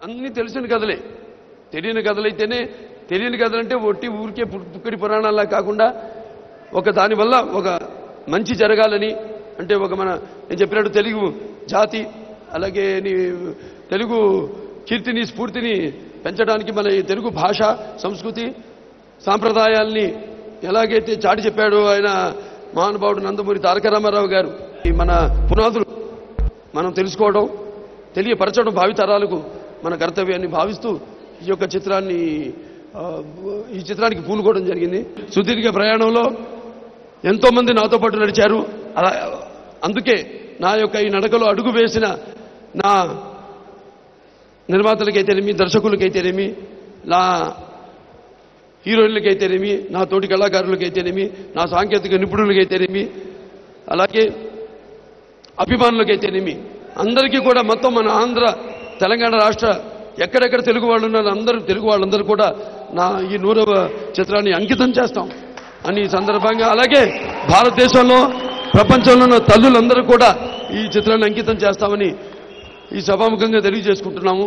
అన్నీ తెలిసిన కథలే. తెలియని కథలైతేనే, తెలియని కథలంటే ఒట్టి ఊరికే పుక్కడి పురాణాల్లా కాకుండా ఒక దానివల్ల ఒక మంచి జరగాలని, అంటే ఒక నేను చెప్పినట్టు తెలుగు జాతి అలాగే తెలుగు కీర్తిని స్ఫూర్తిని పెంచడానికి మన తెలుగు భాష సంస్కృతి సాంప్రదాయాల్ని ఎలాగైతే చాటి చెప్పాడో ఆయన మహానుభావుడు నందమూరి తారక రామారావు గారు, మన పునాదులు మనం తెలుసుకోవడం, తెలియపరచడం భావితరాలకు మన కర్తవ్యాన్ని భావిస్తూ ఈ చిత్రానికి పూనుకోవడం జరిగింది. సుదీర్ఘ ప్రయాణంలో ఎంతో మంది నాతో పాటు నడిచారు. అందుకే నా యొక్క ఈ నడకలో అడుగు వేసిన నా నిర్మాతలకైతేనేమి, దర్శకులకైతేనేమి, నా హీరోయిన్లకైతేనేమి, నా తోటి కళాకారులకైతేనేమి, నా సాంకేతిక నిపుణులకైతేనేమి, అలాగే అభిమానులకైతేనేమి, అందరికీ కూడా మొత్తం మన ఆంధ్ర తెలంగాణ రాష్ట్ర ఎక్కడెక్కడ తెలుగు వాళ్ళు ఉన్నారు తెలుగు వాళ్ళందరూ కూడా నా ఈ 100వ చిత్రాన్ని అంకితం చేస్తాం అని సందర్భంగా, అలాగే భారతదేశంలో ప్రపంచంలో ఉన్న తల్లులందరూ కూడా ఈ చిత్రాన్ని అంకితం చేస్తామని ఈ సభాముఖంగా తెలియజేసుకుంటున్నాము.